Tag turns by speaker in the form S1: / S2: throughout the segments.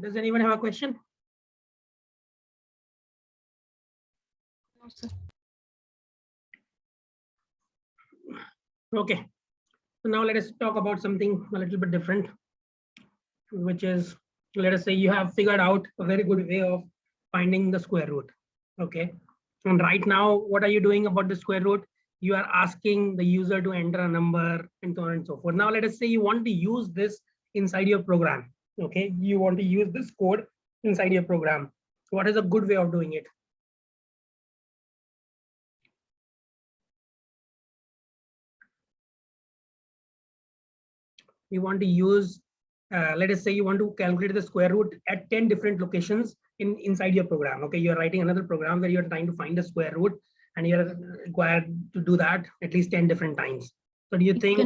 S1: Does anyone have a question?
S2: No, sir.
S1: Okay. So now let us talk about something a little bit different, which is, let us say you have figured out a very good way of finding the square root. Okay. And right now, what are you doing about the square root? You are asking the user to enter a number and so on and so forth. Now, let us say you want to use this inside your program. Okay. You want to use this code inside your program. What is a good way of doing it? You want to use, let us say you want to calculate the square root at 10 different locations inside your program. Okay, you're writing another program where you're trying to find the square root, and you're required to do that at least 10 different times. So do you think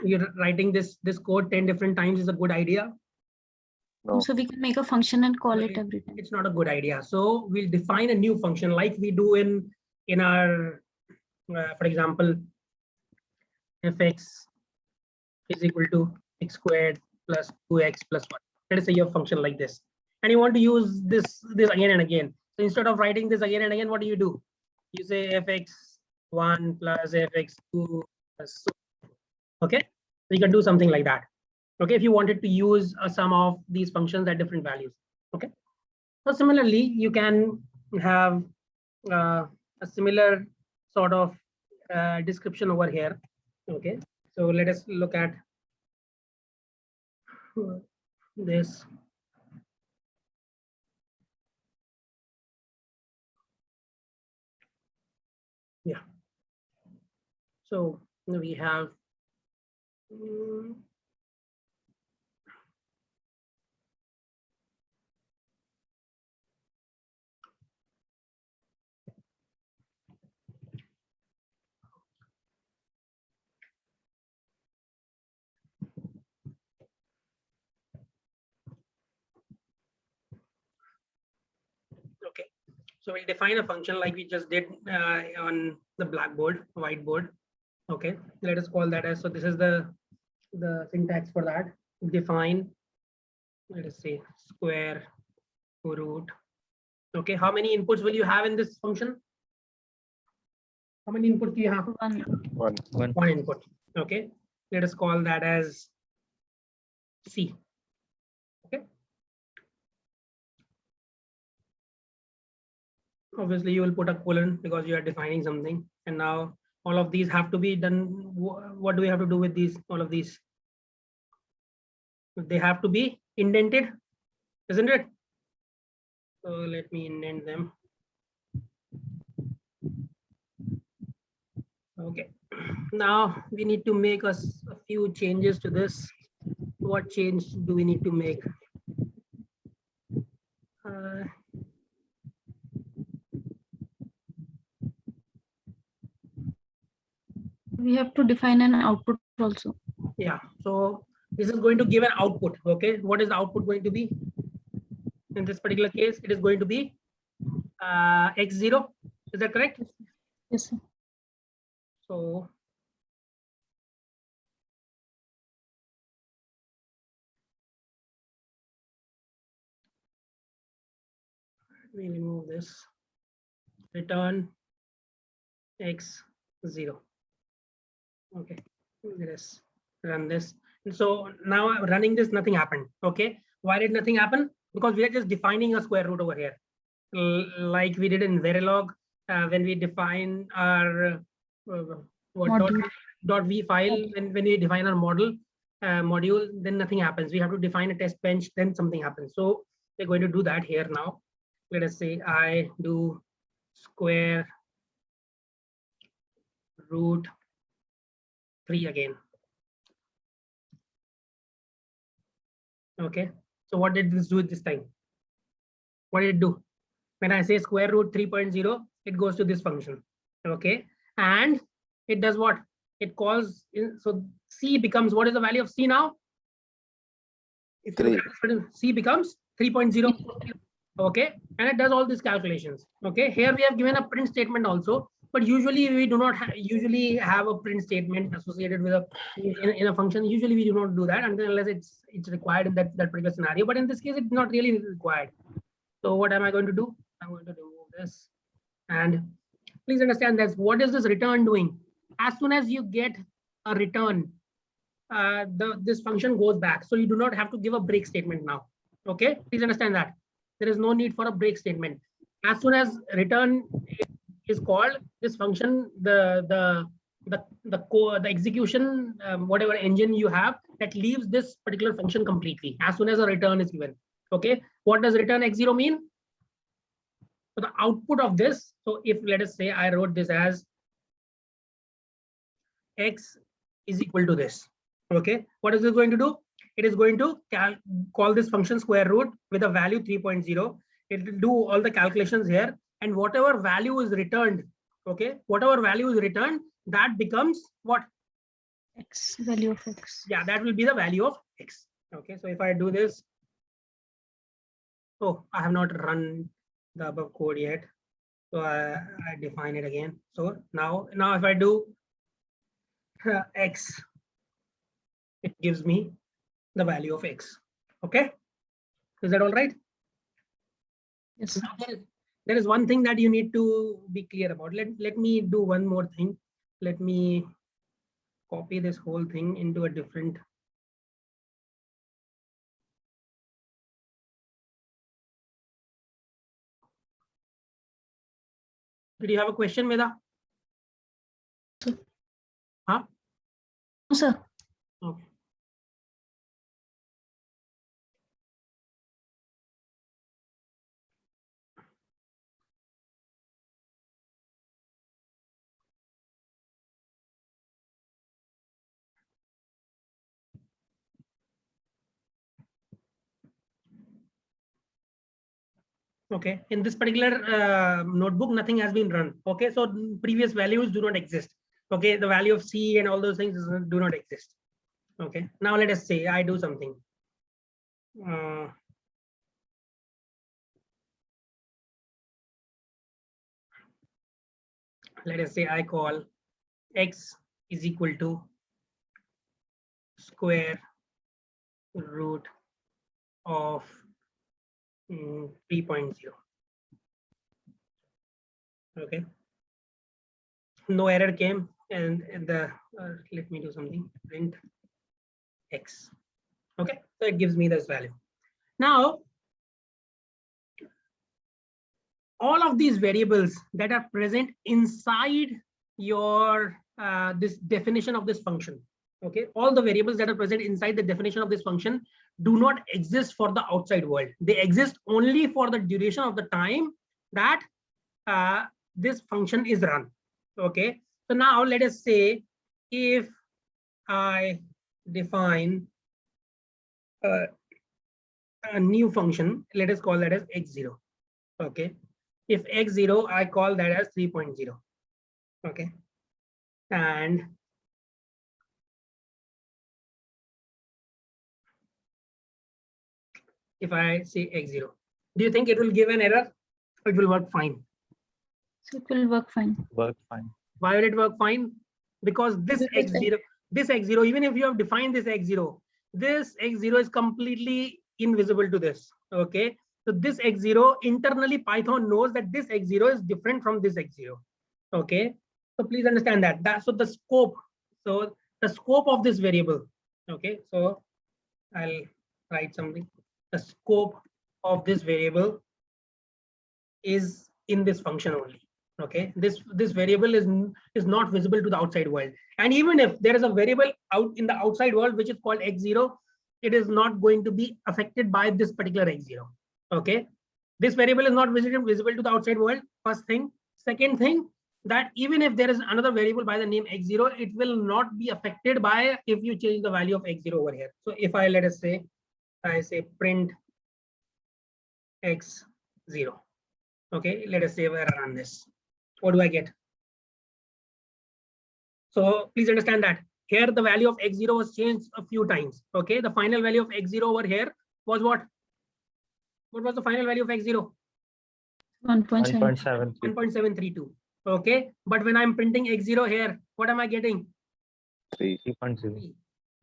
S1: you're writing this code 10 different times is a good idea?
S2: No. So we can make a function and call it every time.
S1: It's not a good idea. So we'll define a new function like we do in our, for example, fx is equal to x squared plus 2x plus 1. Let us say you have a function like this, and you want to use this again and again. So instead of writing this again and again, what do? You say fx1 plus fx2 plus, okay? So you can do something like that. Okay, if you wanted to use a sum of these functions at different values. Okay. So similarly, you can have a similar sort of description over here. Okay. So let us look at this. Yeah. So we have okay. So we'll define a function like we just did on the whiteboard. Okay, let us call that as, so this is the syntax for that. Define, let us say, square root. Okay, how many inputs will you have in this function? How many inputs do you have? One input. Okay, let us call that as C. Okay. Obviously, you will put a colon because you are defining something, and now all of these have to be done. What do we have to do with these? All of these, they have to be indented, isn't it? So let me indent them. Okay, now we need to make a few changes to this. What change do we need to make?
S2: We have to define an output also.
S1: Yeah, so this is going to give an output. Okay, what is the output going to be? In this particular case, it is going to be x0. Is that correct?
S2: Yes, sir.
S1: So let me remove this. Return x0. Okay, let us run this. So now I'm running this, nothing happened. Okay, why did nothing happen? Because we are just defining a square root over here, like we did in Verilog when we define our .v file. When we define our module, then nothing happens. We have to define a test bench, then something happens. So we're going to do that here now. Let us say I do square root 3 again. Okay, so what did this do this time? What did it do? When I say square root 3.0, it goes to this function. Okay, and it does what? It calls in, so C becomes, what is the value of C now? If C becomes 3.0. Okay, and it does all these calculations. Okay, here we have given a print statement also. but usually we do not usually have a print statement associated with a in a function. Usually we do not do that unless it's required in that particular scenario. But in this case, it's not really required. So what am I going to do? I'm going to remove this. And please understand that what is this return doing? As soon as you get a return, this function goes back. So you do not have to give a break statement now. Okay, please understand that there is no need for a break statement. As soon as return is called, this function, the execution, whatever engine you have, that leaves this particular function completely as soon as a return is given. Okay, what does return x0 mean? So the output of this, so if let us say I wrote this as x is equal to this. Okay, what is it going to do? It is going to call this function square root with a value 3.0. It will do all the calculations here, and whatever value is returned, okay, whatever value is returned, that becomes what?
S2: X, value of X.
S1: Yeah, that will be the value of X. Okay, so if I do this, oh, I have not run the above code yet, so I define it again. So now if I do X, it gives me the value of X. Okay, is that all right?
S2: Yes.
S1: Now, there is one thing that you need to be clear about. Let me do one more thing. Let me copy this whole thing into a different. Did you have a question, Meda? Huh?
S2: No, sir.
S1: Okay. Okay, in this particular notebook, nothing has been run. Okay, so previous values do not exist. Okay, the value of C and all those things do not exist. Okay, now let us say I do something. Let us say I call X is equal to square root of 3.0. Okay, no error came, and the let me do something, print X. Okay, so it gives me this value. Now all of these variables that are present inside your this definition of this function, okay, all the variables that are present inside the definition of this function do not exist for the outside world. They exist only for the duration of the time that this function is run. Okay, so now let us say if I define a new function, let us call that as x0. Okay, if x0, I call that as 3.0. Okay, and if I say x0, do you think it will give an error? It will work fine.
S2: So it will work fine.
S3: Work fine.
S1: Why will it work fine? Because this x0, even if you have defined this x0 is completely invisible to this. Okay, so this x0, internally Python knows that this x0 is different from this x0. Okay, so please understand that. So the scope of this variable. Okay, so I'll write something. The scope of this variable is in this function only. Okay, this variable is not visible to the outside world, and even if there is a variable out in the outside world which is called x0, it is not going to be affected by this particular x0. Okay, this variable is not visible to the outside world, first thing. Second thing, that even if there is another variable by the name x0, it will not be affected by if you change the value of x0 over here. So if I let us say I say print x0. Okay, let us say where I run this. What do I get? So please understand that here the value of x0 was changed a few times. Okay, the final value of x0 over here was what? What was the final value of x0?
S2: 1.7.
S3: 1.7.
S1: 1.732. Okay, but when I'm printing x0 here, what am I getting?
S3: 3.0.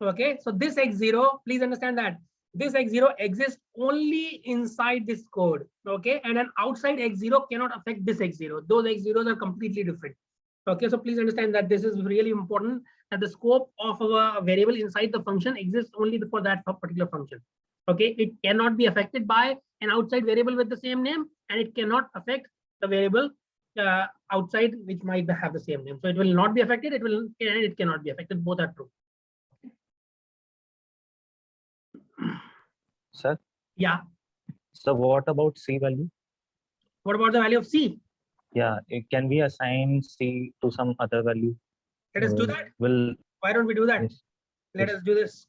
S1: Okay, so this x0, please understand that this x0 exists only inside this code. Okay, and an outside x0 cannot affect this x0. Those x0s are completely different. Okay, so please understand that this is really important, that the scope of a variable inside the function exists only for that particular function. Okay, it cannot be affected by an outside variable with the same name, and it cannot affect the variable outside which might have the same name. So it will not be affected, it cannot be affected. Both are true.
S3: Sir,
S1: Yeah.
S3: so what about C value?
S1: What about the value of C?
S3: Yeah, it can be assigned C to some other value.
S1: Let us do that.
S3: Will
S1: Why don't we do that?
S3: yes.
S1: Let
S3: Yes.
S1: us do this.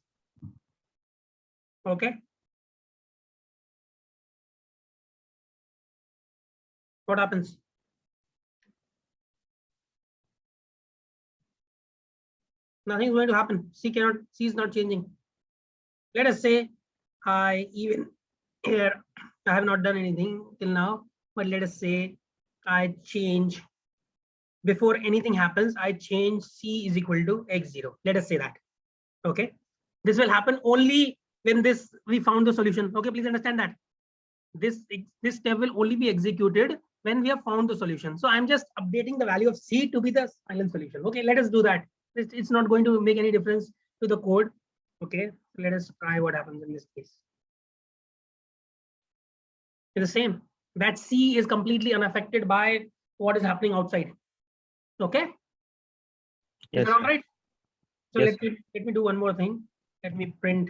S1: Okay. What happens? Nothing is going to happen. C is not changing. Let us say I even here, I have not done anything till now, but let us say I change, before anything happens, I change C is equal to x0. Let us say that. Okay. This will happen only when we found the solution. Okay, please understand that. This step will only be executed when we have found the solution. So I'm just updating the value of C to be the final solution. Okay, let us do that. It's not going to make any difference to the code. Okay, let us try what happens in this case. It's the same. That C is completely unaffected by what is happening outside. Okay.
S3: Yes.
S1: Is that all right? So
S3: Yes.
S1: let me do one more thing. Let me print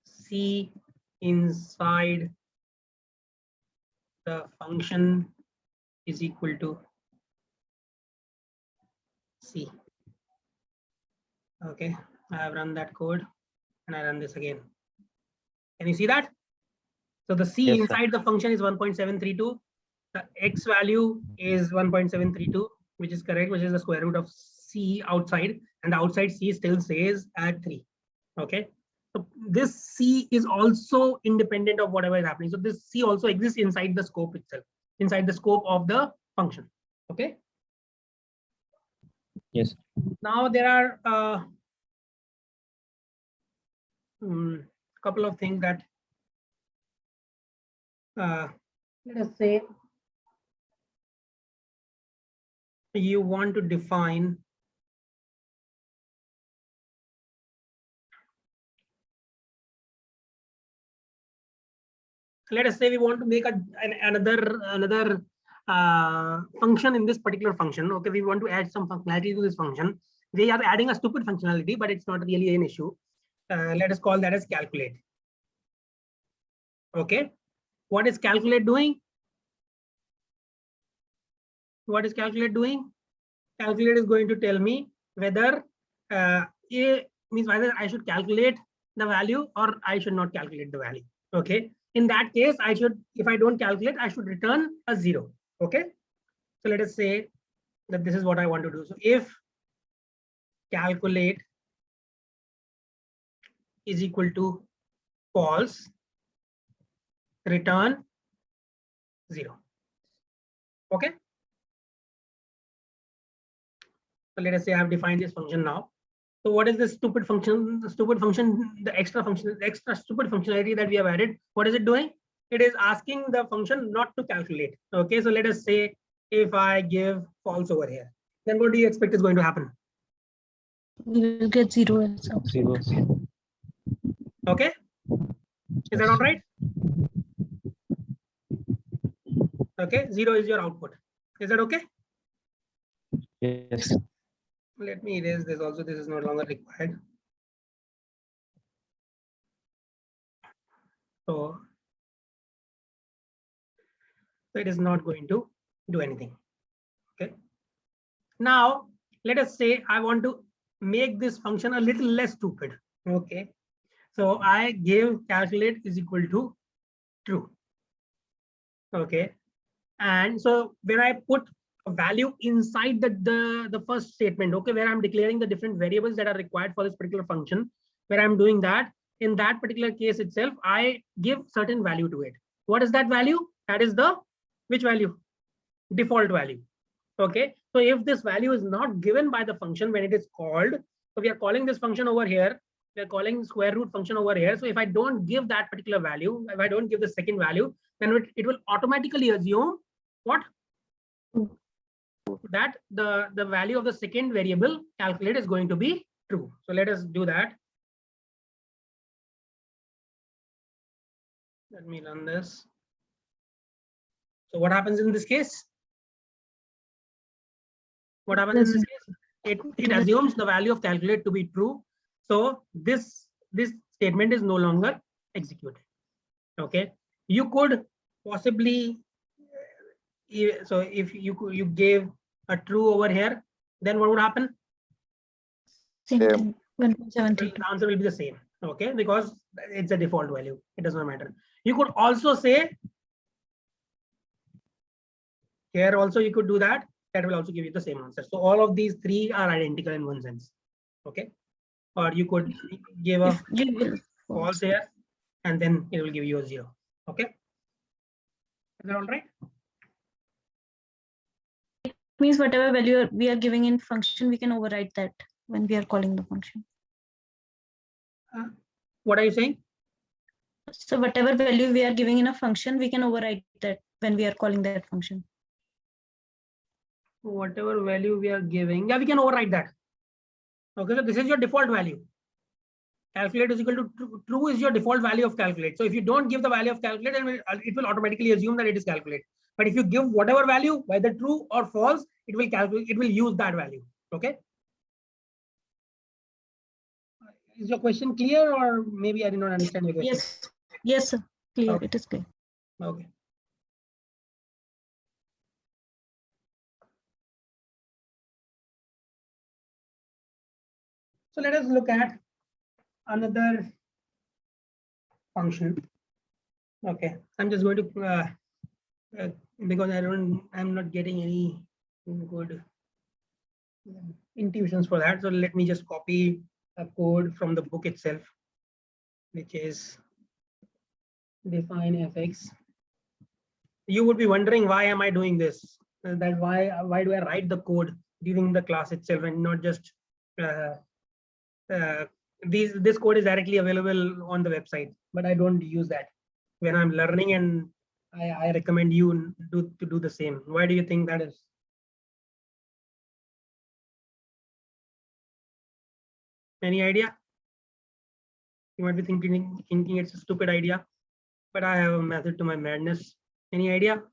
S1: C inside the function is equal to C. Okay, I have run that code and I run this again. Can you see that? So the C
S3: Yes,
S1: inside the function is 1.732. The X value is 1.732, which is correct, which is the square root of C outside, and the outside C still stays at 3. Okay. So this C is also independent of whatever is happening. So this C also exists inside the scope itself, inside the scope of the function. Okay.
S3: Yes.
S1: Now there are a couple of things that let us say you want to define let us say we want to make another function in this particular function. Okay, we want to add some functionality to this function. We are adding a stupid functionality, but it's not really an issue. Let us call that as calculate. Okay, what is calculate doing? What is calculate doing? Calculate is going to tell me whether A means whether I should calculate the value or I should not calculate the value. Okay, in that case, I should, if I don't calculate, I should return a 0. Okay, so let us say that this is what I want to do. So if calculate is equal to false, return 0. Okay, so let us say I have defined this function now. So what is this stupid function? The stupid function, the extra function, the extra stupid functionality that we have added. What is it doing? It is asking the function not to calculate. Okay, so let us say if I give false over here, then what do you expect is going to happen?
S2: We will get 0 as output.
S3: 0.
S1: Okay, is that all right? Okay, 0 is your output. Is that okay?
S3: Yes.
S1: Let me erase this also. This is no longer required. So it is not going to do anything. Okay. Now let us say I want to make this function a little less stupid. Okay. So I give calculate is equal to true. Okay. And so when I put a value inside the first statement, okay, where I'm declaring the different variables that are required for this particular function, where I'm doing that, in that particular case itself, I give certain value to it. What is that value? That is the which value? default value. Okay, so if this value is not given by the function when it is called, so we are calling this function over here, we are calling square root function over here. So if I don't give that particular value, if I don't give the second value, then it will automatically assume what? That the value of the second variable calculate is going to be true. So let us do that. Let me run this. So what happens in this case? What happens in this case? It assumes the value of calculate to be true. So this statement is no longer executed. Okay, you could possibly, so if you gave a true over here, then what would happen?
S2: Same
S4: Same.
S2: thing. 1.72.
S1: The answer will be the same. Okay, because it's a default value. It does not matter. You could also say here also you could do that. That will also give you the same answer. So all of these three are identical in one sense. Okay, or you could give a
S2: If you will
S1: false here, and then it will give you a 0. Okay, is that all right?
S2: means whatever value we are giving in function, we can override that when we are calling the function.
S1: What are you saying?
S2: So whatever value we are giving in a function, we can override that when we are calling that function.
S1: Whatever value we are giving, yeah, we can override that. Okay, so this is your default value. Calculate is equal to true is your default value of calculate. So if you don't give the value of calculate, then it will automatically assume that it is calculate. But if you give whatever value, whether true or false, it will calculate, it will use that value. Okay, is your question clear, or maybe I did not understand your question?
S2: Yes, sir. Clear.
S1: Okay.
S2: It is clear.
S1: Okay. So let us look at another function. Okay, I'm just going to because I'm not getting any good intuitions for that. So let me just copy a code from the book itself, which is define fx. You would be wondering, why am I doing this? That why do I write the code during the class itself and not just this code is directly available on the website, but I don't use that when I'm learning, and I recommend you to do the same. Why do you think that is? Any idea? You might be thinking it's a stupid idea, but I have a method to my madness. Any idea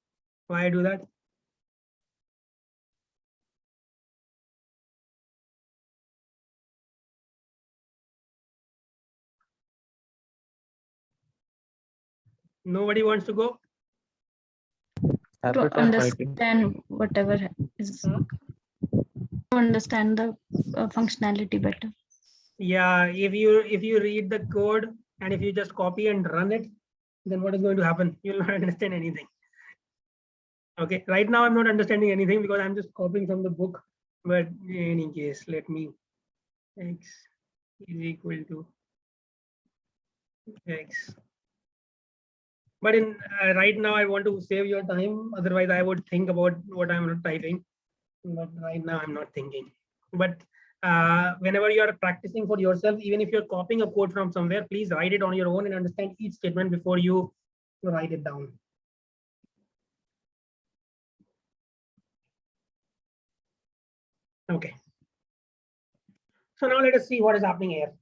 S1: why I do that? Nobody wants to go?
S2: To
S3: Habit of writing.
S2: understand whatever is, to understand the functionality better.
S1: Yeah, if you read the code and if you just copy and run it, then what is going to happen? You'll not understand anything. Okay, right now I'm not understanding anything because I'm just copying from the book. But in any case, let me x is equal to x. But in right now I want to save your time. Otherwise, I would think about what I'm typing. But right now I'm not thinking. But whenever you are practicing for yourself, even if you're copying a code from somewhere, please write it on your own and understand each statement before you write it down. Okay. So now let us see what is happening here.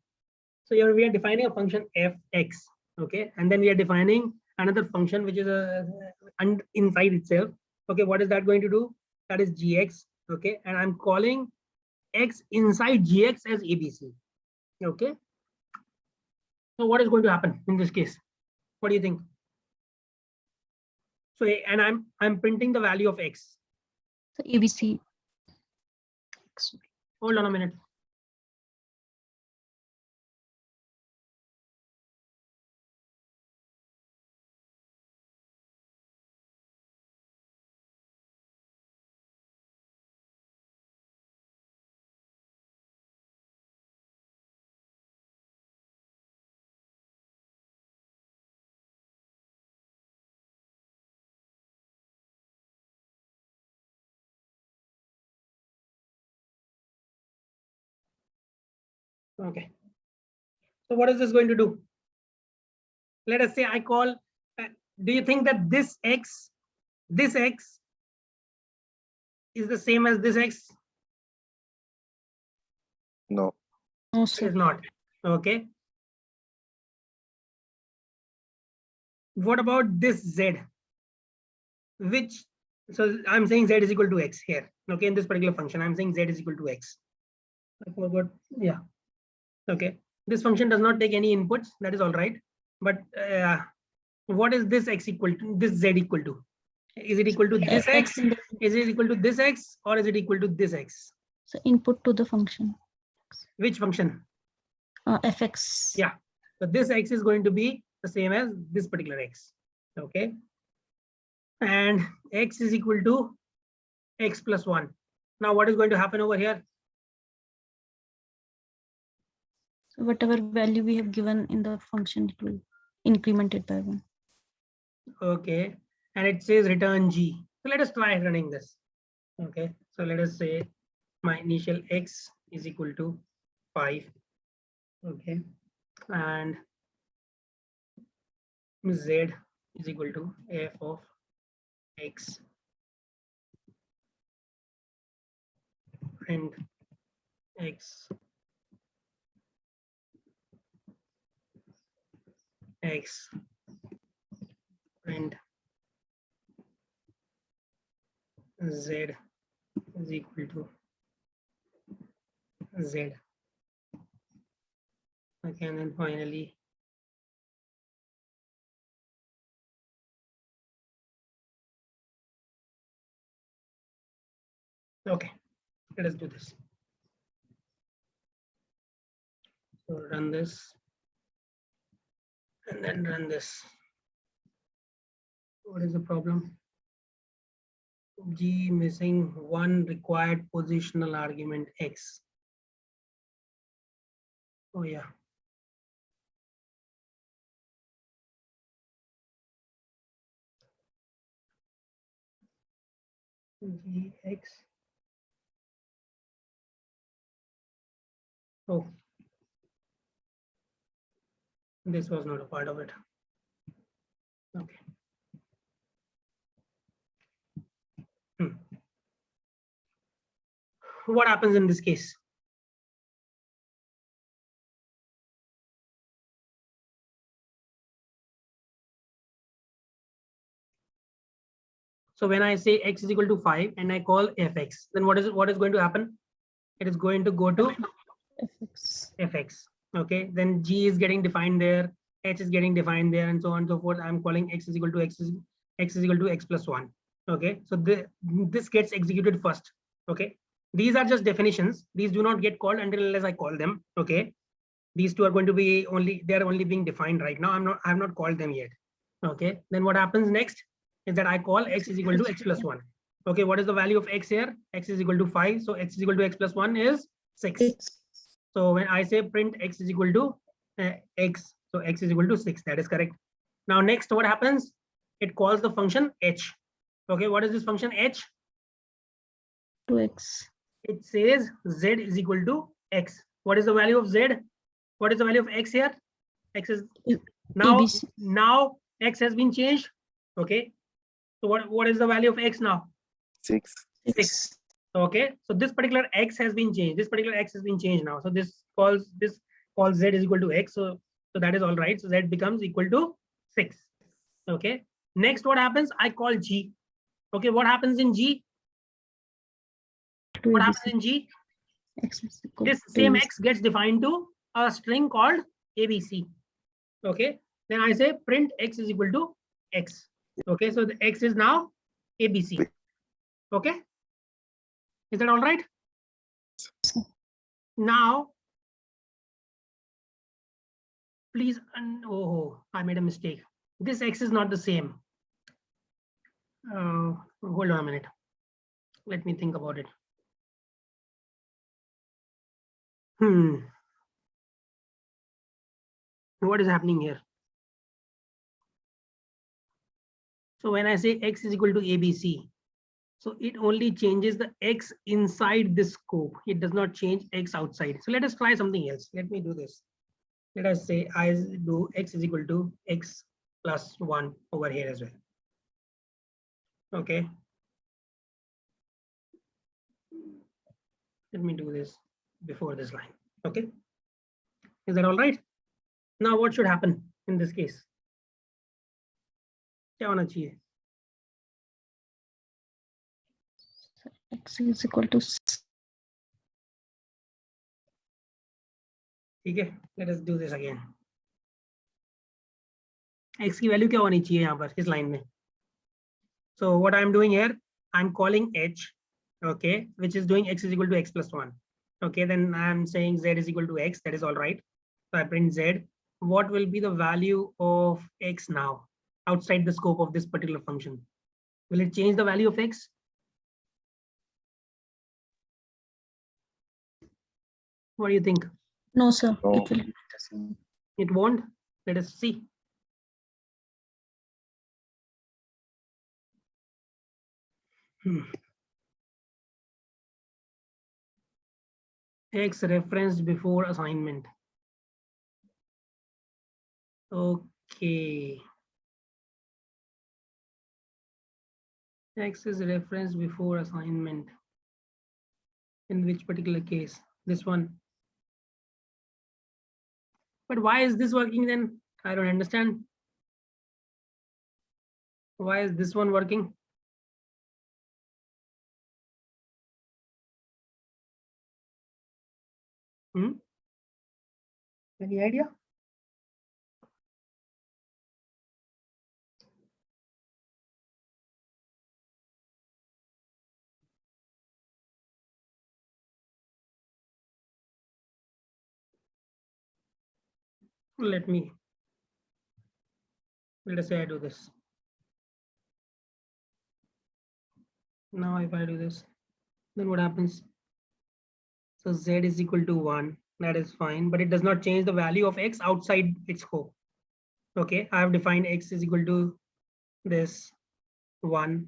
S1: So here we are defining a function fx. Okay, and then we are defining another function which is inside itself. Okay, what is that going to do? That is gx. Okay, and I'm calling x inside gx as abc. Okay, so what is going to happen in this case? What do you think? So, and I'm printing the value of x.
S2: So ABC.
S1: Hold on a minute. Okay. So what is this going to do? Let us say I call, do you think that this x is the same as this x?
S4: No.
S2: No,
S1: It
S2: sir.
S1: is not. Okay. What about this z? Which, so I'm saying z is equal to x here. Okay, in this particular function, I'm saying z is equal to x. I forgot. Yeah. Okay. This function does not take any inputs. That is all right. But what is this x equal to? This z equal to? Is it equal to this x?
S2: in the,
S1: Is it equal to this x, or is it equal to this x?
S2: so input to the function
S1: Which function?
S2: fx.
S1: Yeah. So this x is going to be the same as this particular x. Okay. And x is equal to x plus 1. Now what is going to happen over here?
S2: So whatever value we have given in the function, it will increment it by 1.
S1: Okay. And it says return g. So let us try running this. Okay. So let us say my initial x is equal to 5. Okay. And z is equal to f of x and x and z is equal to z. Okay, and then finally okay, let us do this. So run this and then run this. What is the problem? G missing one required positional argument x. Oh yeah. Gx. Oh, this was not a part of it. Okay. What happens in this case? So when I say x is equal to 5 and I call fx, then what is going to happen? It is going to go to
S2: fx.
S1: fx. Okay, then g is getting defined there, h is getting defined there, and so on and so forth. I'm calling x is equal to x is equal to x plus 1. Okay, so this gets executed first. Okay, these are just definitions. These do not get called until unless I call them. Okay, these two are going to be they're only being defined right now. I have not called them yet. Okay, then what happens next is that I call x is equal to x plus 1. Okay, what is the value of x here? X is equal to 5, so x is equal to x plus 1 is 6. So when I say print x is equal to x, so x is equal to 6. That is correct. Now next, what happens? It calls the function h. Okay, what is this function h?
S2: 2x.
S1: It says z is equal to x. What is the value of z? What is the value of x here? X is now
S2: ABC.
S1: now x has been changed. Okay, so what is the value of x now?
S4: 6.
S1: 6. Okay, so this particular x has been changed. This particular x has been changed now. So this calls z is equal to x. So that is all right. So z becomes equal to 6. Okay. Next, what happens? I call g. Okay, what happens in g? What happens in g?
S2: X is equal
S1: This
S2: to
S1: same
S2: ABC.
S1: x gets defined to a string called abc. Okay. Then I say print x is equal to x. Okay, so the x is now abc. Okay. Is that all right? Now, please, oh, I made a mistake. This x is not the same. Hold on a minute. Let me think about it. What is happening here? So when I say x is equal to abc, So it only changes the X inside this scope. It does not change X outside. So let us try something else. Let me do this. Let us say I do X is equal to X plus 1 over here as well. Okay. Let me do this before this line. Okay. Is that all right? Now what should happen in this case? क्या होना चाहिए?
S2: X is equal to
S1: ठीक है. Let us do this again. X की value क्या होनी चाहिए यहाँ पर इस लाइन में? So what I'm doing here, I'm calling H, okay, which is doing X is equal to X plus 1. Okay, then I'm saying Z is equal to X. That is all right. So I print Z. What will be the value of X now outside the scope of this particular function? Will it change the value of X? What do you think?
S2: no, sir.
S3: No.
S2: It will be the same.
S1: It won't. Let us see. X referenced before assignment. Okay. X is referenced before assignment. In which particular case? This one. But why is this working then? I don't understand. Why is this one working? Any idea? Let us say I do this. Now if I do this, then what happens? So Z is equal to 1. That is fine, but it does not change the value of X outside its scope. Okay, I have defined X is equal to this 1.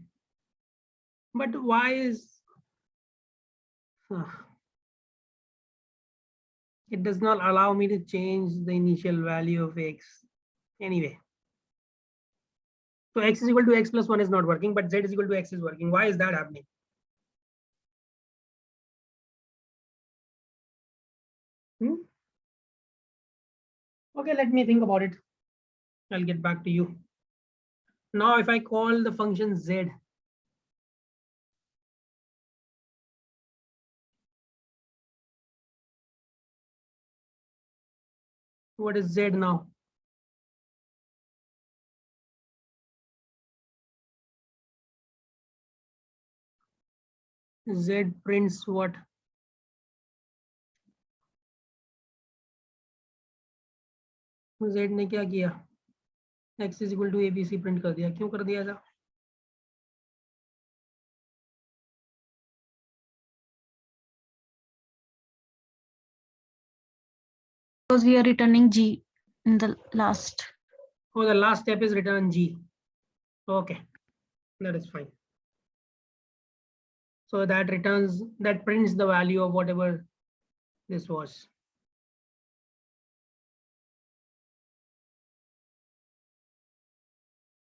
S1: But why is it does not allow me to change the initial value of X anyway. So X is equal to X plus 1 is not working, but Z is equal to X is working. Why is that happening? Okay, let me think about it. I'll get back to you. Now, if I call the function Z, what is Z now? Z prints what? Z ने क्या किया? X is equal to ABC print कर दिया. क्यों कर दिया ऐसा?
S2: Because we are returning G in the last.
S1: Oh, the last step is return G. Okay, that is fine. So that prints the value of whatever this was.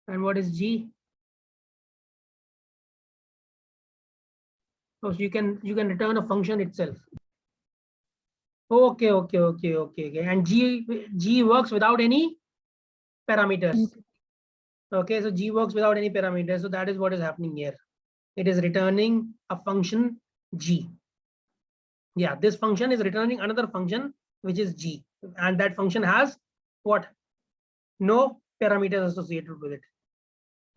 S1: And what is G? So you can return a function itself. Okay. And G works without any parameters. Okay, so G works without any parameters. So that is what is happening here. It is returning a function G. Yeah, this function is returning another function which is G, and that function has what? No parameters associated with it.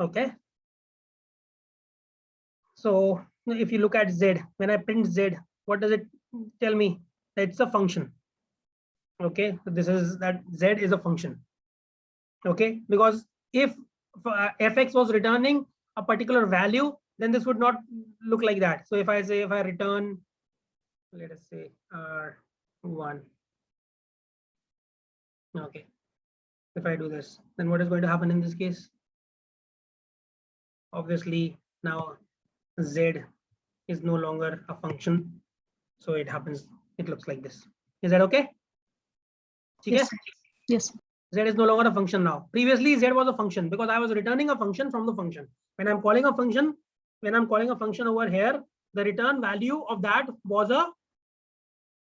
S1: Okay. So if you look at Z, when I print Z, what does it tell me? It's a function. Okay, so this is that Z is a function. Okay, because if fx was returning a particular value, then this would not look like that. So if I return, let us say R1, okay, if I do this, then what is going to happen in this case? Obviously now Z is no longer a function. So it happens, it looks like this. Is that okay? Okay?
S2: Yes, sir. Yes.
S1: Z is no longer a function now. Previously, Z was a function because I was returning a function from the function. When I'm calling a function over here, the return value of that was a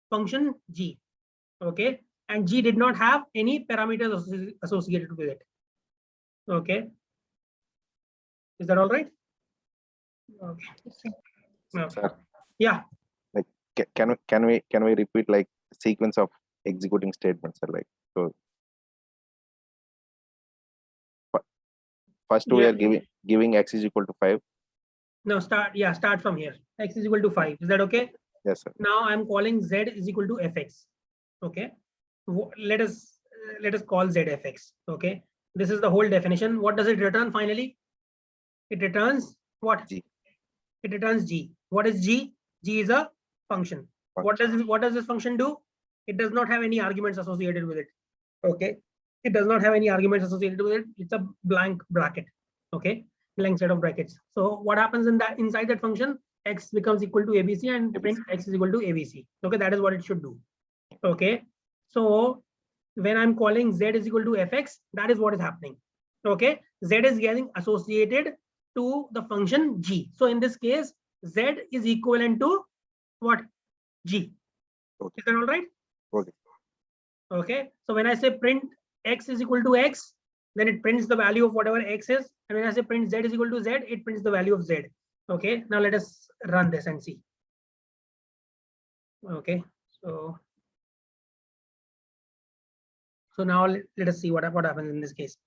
S1: function G. Okay. And G did not have any parameters associated with it. Okay. Is that all right? Okay.
S2: Yes, sir.
S1: No.
S4: Sir,
S1: Yeah.
S4: like can we repeat like sequence of executing statements, sir? Like, so first we
S1: Yeah.
S4: are giving x is equal to 5.
S1: Now start from here. X is equal to 5. Is that okay?
S4: Yes, sir.
S1: Now I'm calling Z is equal to fx. Okay. Let us call Z fx. Okay. This is the whole definition. What does it return finally? It returns what?
S4: G.
S1: It returns G. What is G? G is a function. What does this function do? It does not have any arguments associated with it. Okay. It does not have any arguments associated with it. It's a blank bracket. Okay. Blank set of brackets. So what happens in that inside that function? X becomes equal to ABC and print X is equal to ABC. Okay. That is what it should do. Okay. So when I'm calling Z is equal to fx, that is what is happening. Okay. Z is getting associated to the function G. So in this case, Z is equivalent to what? G.
S4: Okay.
S1: Is that all right?
S4: Okay.
S1: Okay. So when I say print X is equal to X, then it prints the value of whatever X is. And when I say print Z is equal to Z, it prints the value of Z. Okay. Now let us run this and see. Okay. So now let us see what happens in this case.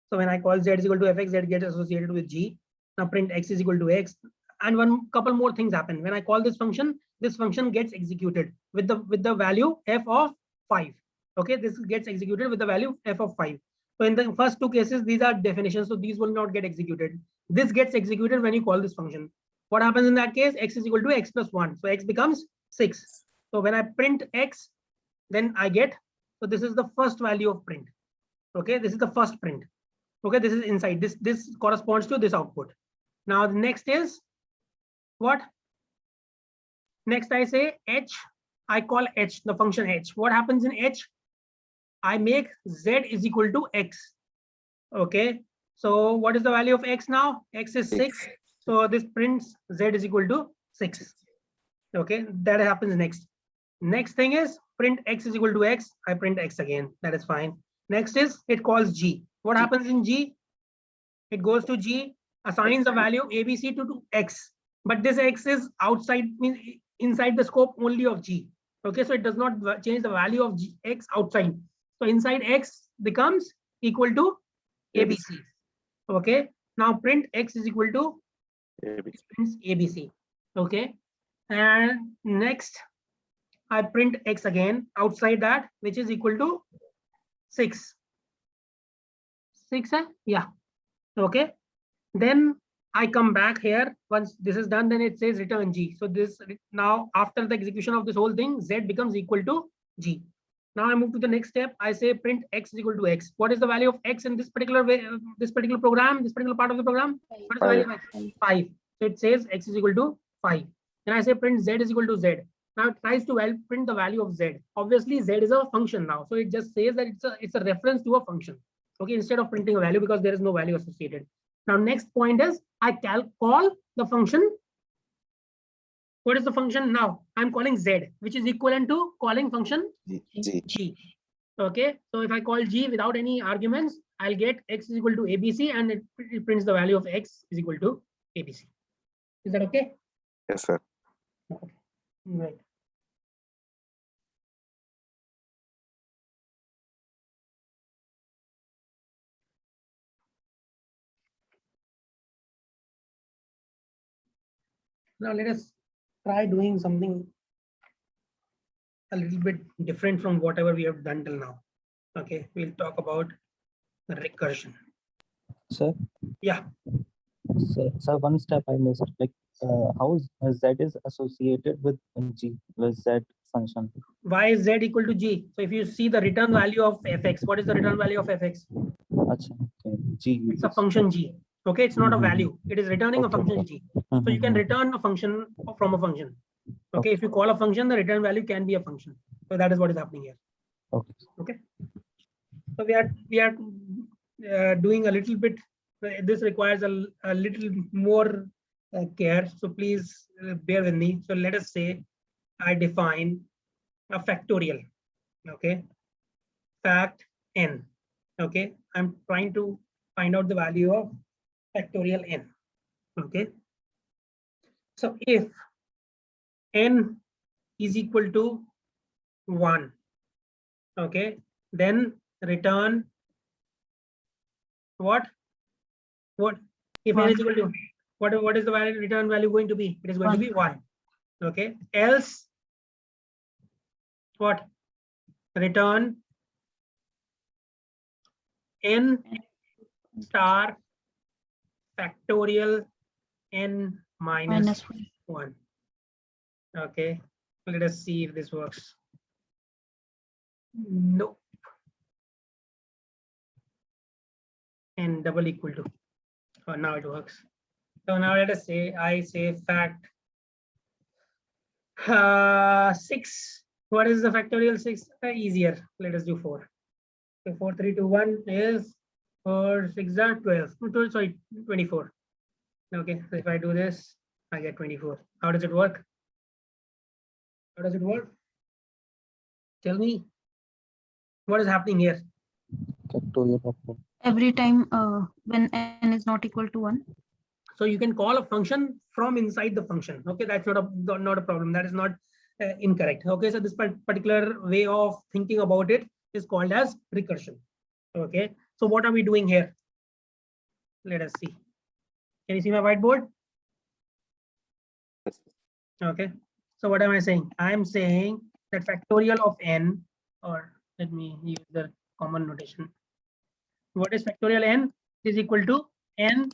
S1: So when I call Z is equal to fx, Z gets associated with G. Now print X is equal to X. And one couple more things happen. When I call this function gets executed with the value f of 5. Okay, this gets executed with the value f of 5. So in the first two cases, these are definitions, so these will not get executed. This gets executed when you call this function. What happens in that case? X is equal to X plus 1. So X becomes 6. So when I print X, then I get, so this is the first value of print. Okay, this is the first print. Okay, this is inside. This corresponds to this output. Now the next is what? Next I say H. I call H, the function H. What happens in H? I make Z is equal to X. Okay, so what is the value of X now? X is 6. So this prints Z is equal to 6. Okay, that happens next. Next thing is print X is equal to X. I print X again. That is fine. Next is it calls G. What happens in G? It goes to G, assigns the value ABC to X. But this X is outside, means inside the scope only of G. Okay, so it does not change the value of X outside. So inside X becomes equal to ABC. Okay, now print X is equal to ABC. Okay, and next I print X again outside that, which is equal to 6. 6, yeah. Okay, then I come back here. Once this is done, then it says return G. So this now after the execution of this whole thing, Z becomes equal to G. Now I move to the next step. I say print X is equal to X. What is the value of X in this particular way, this particular program, this particular part of the program? What is the value of X? 5. So it says X is equal to 5. Then I say print Z is equal to Z. Now it tries to print the value of Z. Obviously Z is a function now, so it just says that it's a reference to a function. Okay, instead of printing a value because there is no value associated. Now next point is I call the function. What is the function now? I'm calling Z, which is equivalent to calling function G. Okay, so if I call G without any arguments, I'll get X is equal to ABC, and it prints the value of X is equal to ABC. Is that okay?
S4: Yes, sir.
S1: Okay. Right. Now let us try doing something a little bit different from whatever we have done till now. Okay, we'll talk about the recursion.
S3: Sir.
S1: Yeah.
S3: So one step I missed, like how Z is associated with G, with Z function.
S1: Why is Z equal to G? So if you see the return value of fx, what is the return value of fx?
S3: Achha, okay. G.
S1: It's a function G. Okay, it's not a
S3: Mhm.
S1: value. It is returning a
S3: Okay.
S1: function g. So you can return a function from a function. Okay, if you call a function, the return value can be a function. So that is what is happening here.
S3: Okay.
S1: Okay. So we are doing a little bit. This requires a little more care. So please bear with me. So let us say I define a factorial. Okay, fact n. Okay, I'm trying to find out the value of factorial n. Okay, so if n is equal to 1, okay, then return what if n is equal to what is the value return value going to be? It is going to be 1. Okay, else what? Return n star factorial n minus 1. Okay, let us see if this works. No. N double equal to. Oh, now it works. So now let us say I say fact 6. What is the factorial 6? Easier. Let us do 4. So 4, 3, 2, 1 is 4, 6 are 12. Sorry, 24. Okay, so if I do this, I get 24. How does it work? How does it work? Tell me. What is happening here?
S3: Factorial of 4.
S2: Every time when n is not equal to 1.
S1: So you can call a function from inside the function. Okay, that's not a problem. That is not incorrect. Okay, so this particular way of thinking about it is called as recursion. Okay, so what are we doing here? Let us see. Can you see my whiteboard? Okay, so what am I saying? I'm saying that factorial of n, or let me use the common notation. What is factorial n? Is equal to n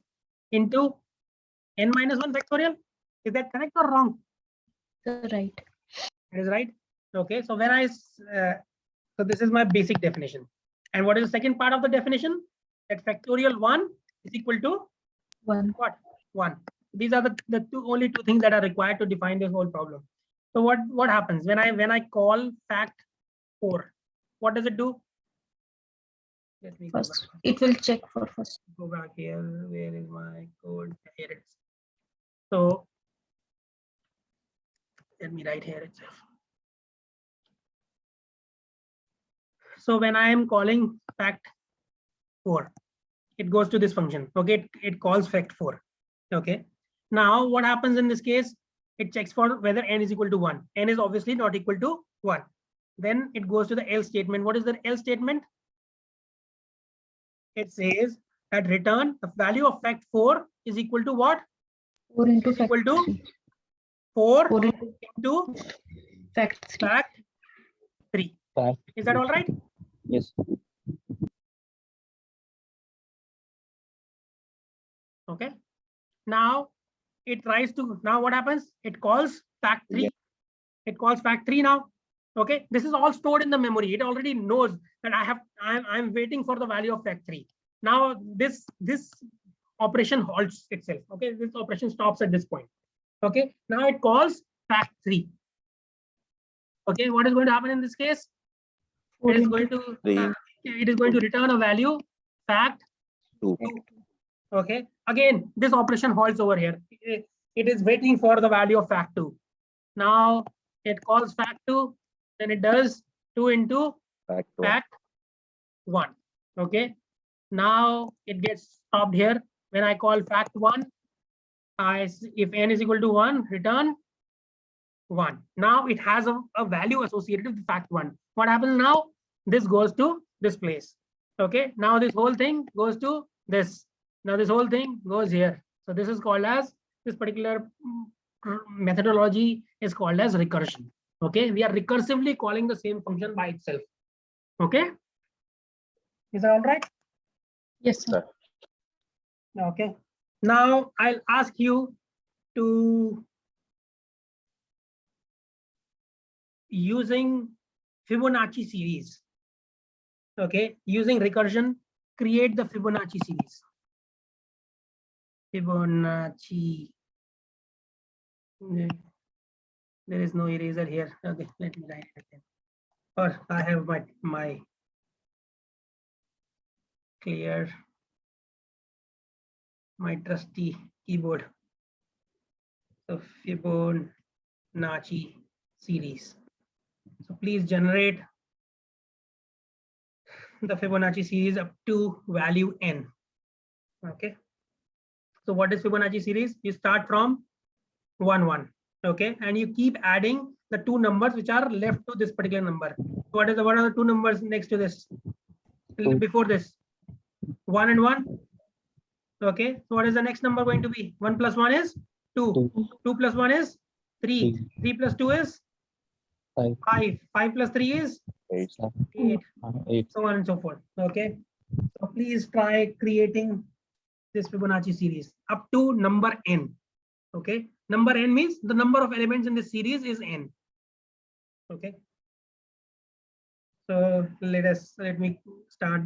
S1: into n minus 1 factorial. Is that correct or wrong?
S2: Right.
S1: It is right. Okay, so when I so this is my basic definition. And what is the second part of the definition? That factorial 1 is equal to
S2: 1.
S1: what? 1. These are the only two things that are required to define this whole problem. So what happens when I call fact 4? What does it do? Let me
S2: First, it will check for first.
S1: go back here. Where is my code? Here it is. So let me write here itself. So when I am calling fact 4, it goes to this function. Okay, it calls fact 4. Okay, now what happens in this case? It checks for whether n is equal to 1. N is obviously not equal to 1. Then it goes to the else statement. What is the else statement? It says that return the value of fact 4 is equal to what?
S2: 4 into
S1: Is equal to
S2: 3.
S1: 4
S2: 4
S1: into
S2: fact 3.
S1: fact 3.
S3: Fact.
S1: Is that all right?
S3: Yes.
S1: Okay. Now it tries to, now what happens? It calls fact 3.
S4: Yeah.
S1: It calls fact 3 now. Okay, this is all stored in the memory. It already knows that I'm waiting for the value of fact 3. Now this operation halts itself. Okay, this operation stops at this point. Okay, now it calls fact 3. Okay, what is going to happen in this case? It is going to return a value fact
S4: 2.
S1: 2. Okay, again this operation halts over here. It is waiting for the value of fact 2. Now it calls fact 2, then it does 2 into fact 1. Okay, now it gets stopped here. When I call fact 1, if n is equal to 1, return 1. Now it has a value associated with fact 1. What happens now? This goes to this place. Okay, now this whole thing goes to this. Now this whole thing goes here. So this is called as, this particular methodology is called as recursion. Okay, we are recursively calling the same function by itself. Okay, is that all right?
S2: Yes, sir.
S1: Okay, now I'll ask you to, using Fibonacci series, okay, using recursion, create the Fibonacci series. Fibonacci. There is no eraser here. Okay, let me write it again. Or I have my clear, my trusty keyboard. So Fibonacci series. So please generate the Fibonacci series up to value n. Okay. So what is Fibonacci series? You start from 1 1. Okay, and you keep adding the two numbers which are left to this particular number. What are the two numbers next to this?
S3: Two.
S1: Before this, 1 and 1. Okay, so what is the next number going to be? 1 plus 1 is 2.
S3: Two.
S1: 2 plus 1 is 3.
S3: Three.
S1: 3 plus 2 is
S3: 5.
S1: 5. 5 plus 3 is
S4: 8.
S1: 8.
S3: 8.
S1: So on and so forth. Okay, so please try creating this Fibonacci series up to number n. Okay, number n means the number of elements in the series is n. Okay, so let me start.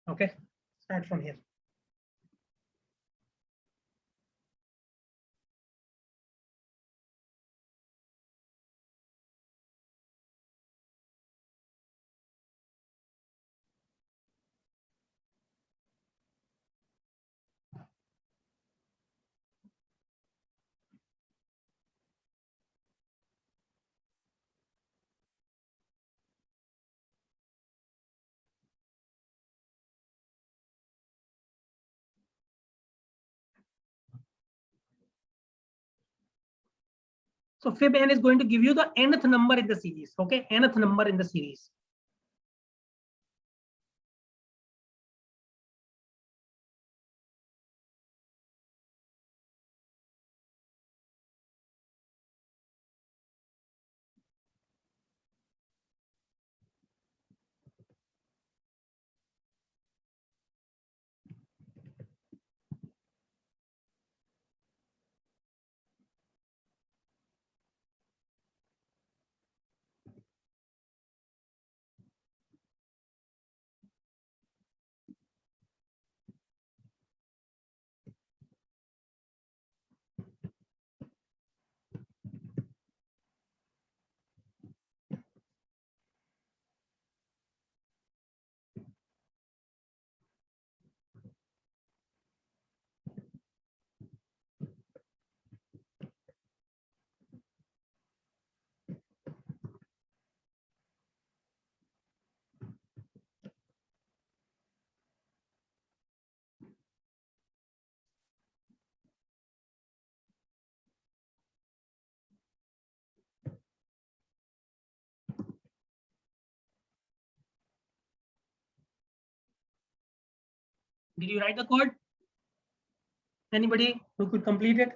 S1: Okay, start from here. So fib n is going to give you the nth number in the series. Okay, nth number in the series. Did you write the code? Anybody who could complete it?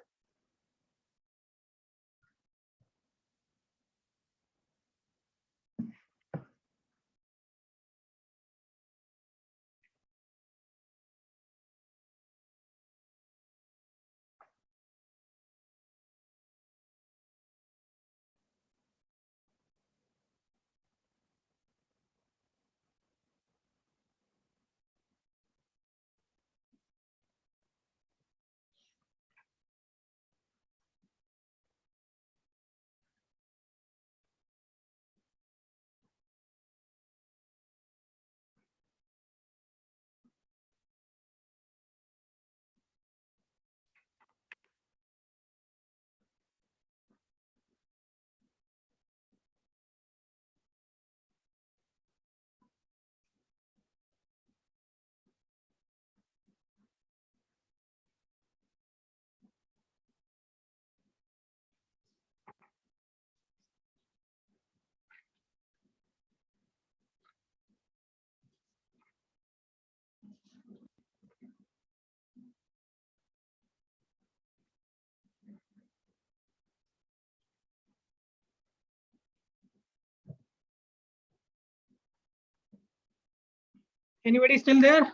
S1: Anybody still there?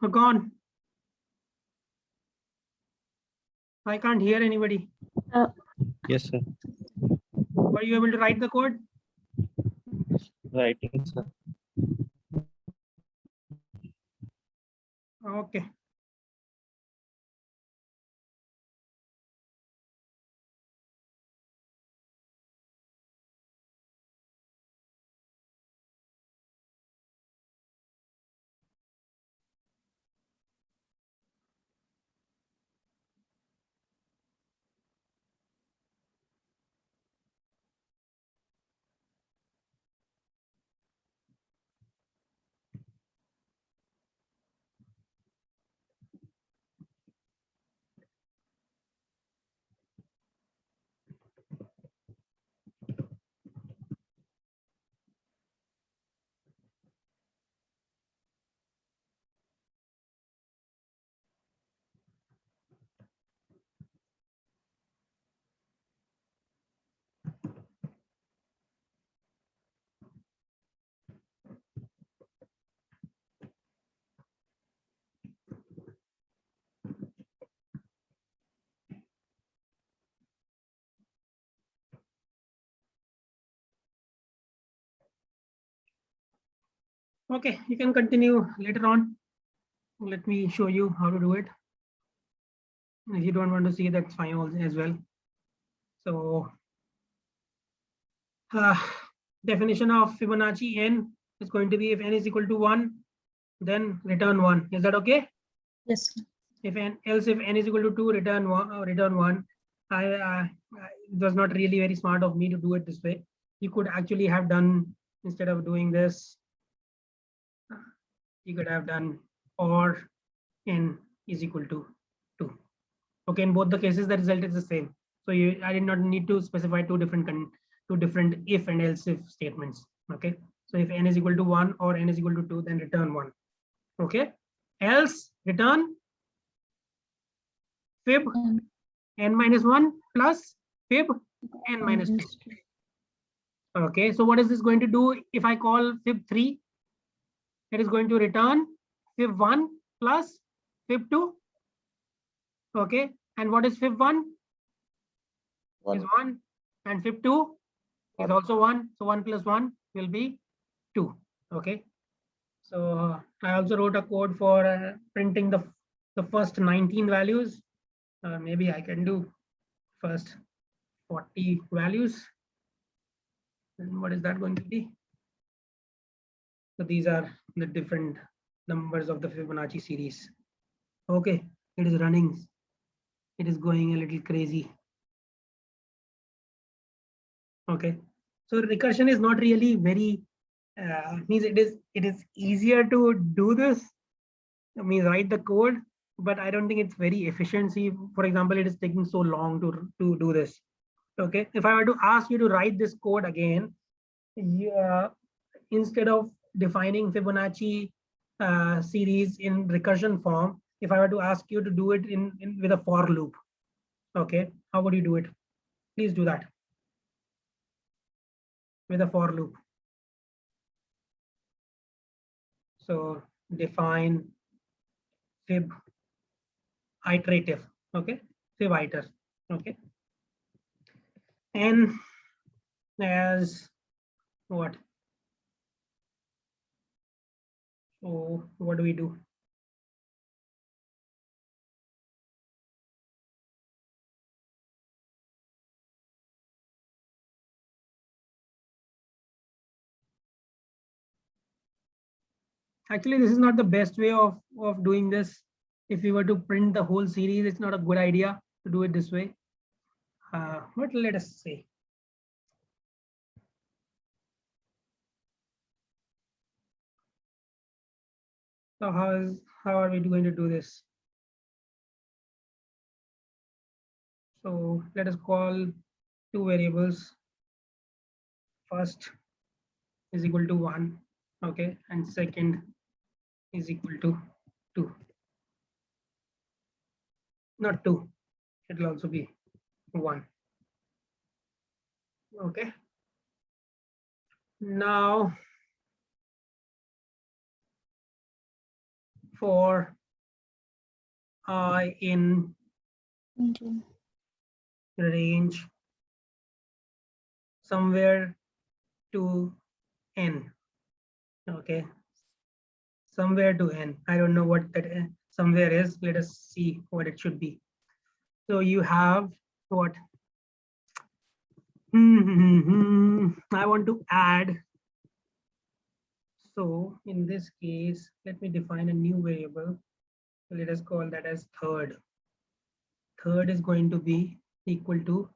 S1: Or gone? I can't hear anybody.
S3: Yes, sir.
S1: Why Were you able to write the code?
S3: Writing, sir.
S1: Okay. Okay, you can continue later on. Let me show you how to do it. If you don't want to see, that's fine also as well. So definition of Fibonacci n is going to be if n is equal to 1, then return 1. Is that okay?
S2: Yes.
S1: If n, else if n is equal to 2, return 1. Return 1. It was not really very smart of me to do it this way. You could actually have done, instead of doing this, you could have done or n is equal to 2. Okay, in both the cases the result is the same. So I did not need to specify two different if and else if statements. Okay, so if n is equal to 1 or n is equal to 2, then return 1. Okay, else return fib n minus 1 plus fib n minus 2. Okay, so what is this going to do? If I call fib 3, it is going to return fib 1 plus fib 2. Okay, and what is fib 1? Is 1, and fib 2 is also 1. So 1 plus 1 will be 2. Okay, so I also wrote a code for printing the first 19 values. Maybe I can do first 40 values. And what is that going to be? So these are the different numbers of the Fibonacci series. Okay, it is running. It is going a little crazy. Okay, so recursion is not really very means it is easier to do this. I mean, write the code, but I don't think it's very efficient. See, for example, it is taking so long to do this. Okay, if I were to ask you to write this code again, instead of defining Fibonacci series in recursion form, if I were to ask you to do it in with a for loop, okay, how would you do it? Please do that with a for loop. So define fib iterative, okay, fib iter, okay, and as what? So what do we do? Actually, this is not the best way of doing this. If we were to print the whole series, it's not a good idea to do it this way. But let us see. So how are we going to do this? So let us call two variables. First is equal to 1, okay, and second is equal to 2. Not 2, it will also be 1. Okay. Now for I in range somewhere to n. Okay, somewhere to n. I don't know what that somewhere is. Let us see what it should be. So you have what? I want to add. So in this case, let me define a new variable. So let us call that as third. Third is going to be equal to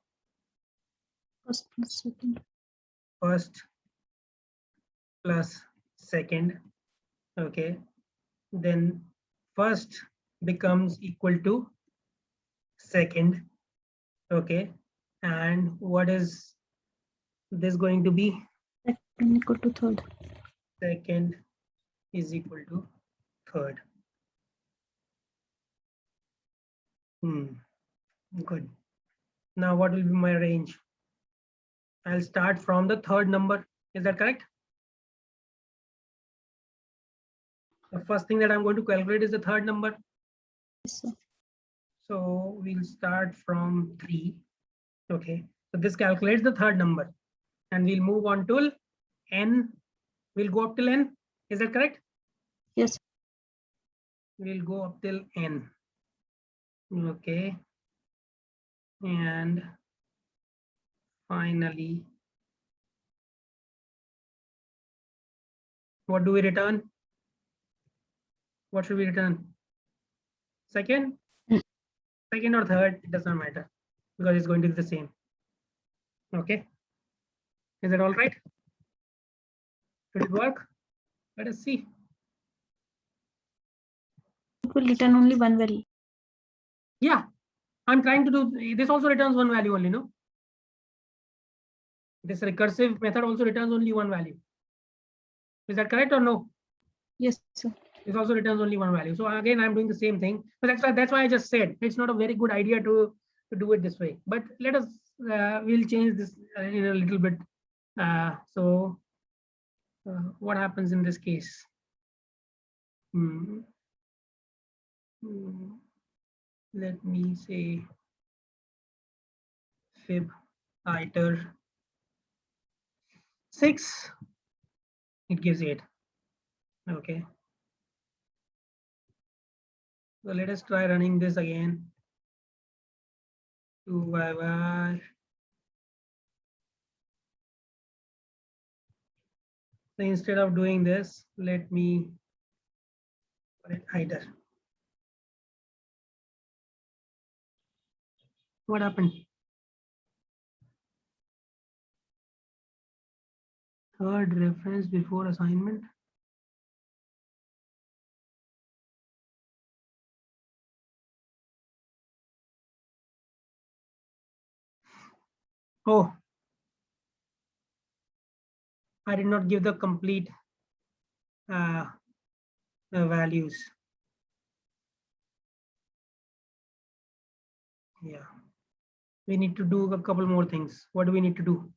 S2: First plus second.
S1: first plus second. Okay, then first becomes equal to second. Okay, and what is this going to be?
S2: Second equal to third.
S1: Second is equal to third. Good. Now what will be my range? I'll start from the third number. Is that correct? The first thing that I'm going to calculate is the third number.
S2: Yes, sir.
S1: So we'll start from 3. Okay, so this calculates the third number, and we'll move on till n. We'll go up till n. Is that correct?
S2: Yes.
S1: We'll go up till n. Okay, and finally, what do we return? What should we return? Second? Second or third, it does not matter, because it's going to be the same. Okay, is it all right? Should it work? Let us see.
S2: It will return only one value.
S1: Yeah, I'm trying to do this. Also returns one value only, no? This recursive method also returns only one value. Is that correct or no?
S2: Yes, sir.
S1: This also returns only one value. So again, I'm doing the same thing. But that's why I just said it's not a very good idea to do it this way. But let us we'll change this in a little bit. What happens in this case? Let me say fib iter 6. It gives 8. Okay. So let us try running this again. 2y. So instead of doing this, let me put it iter. What happened? Third reference before assignment. Oh, I did not give the complete values. Yeah, we need to do a couple more things. What do we need to do?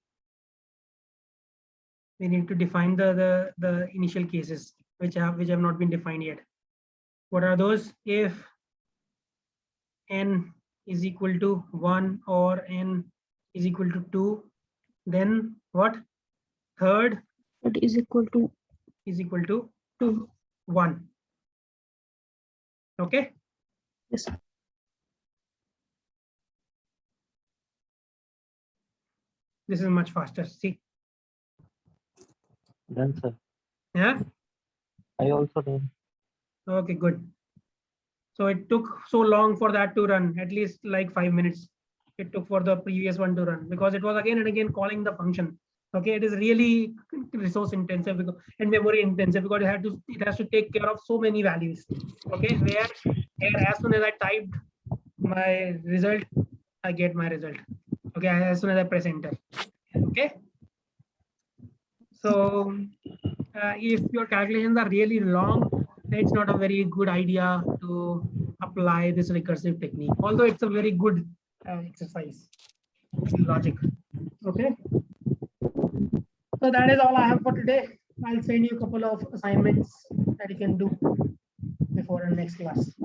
S1: We need to define the initial cases which have not been defined yet. What are those? If n is equal to 1 or n is equal to 2, then what? Third
S2: That is equal to 2.
S1: 1. Okay.
S2: Yes, sir.
S1: This is much faster. See.
S3: Done, sir.
S1: Yeah.
S3: I also done.
S1: Okay, good. So it took so long for that to run, at least like 5 minutes. It took for the previous one to run because it was again and again calling the function. Okay, it is really resource intensive and memory intensive because it has to take care of so many values. Okay, where as soon as I typed my result, I get my result. Okay, as soon as I press enter. Okay. So if your calculations are really long, it's not a very good idea to apply this recursive technique, although it's a very good exercise in logic. Okay, so that is all I have for today. I'll send you a couple of assignments that you can do before our next class.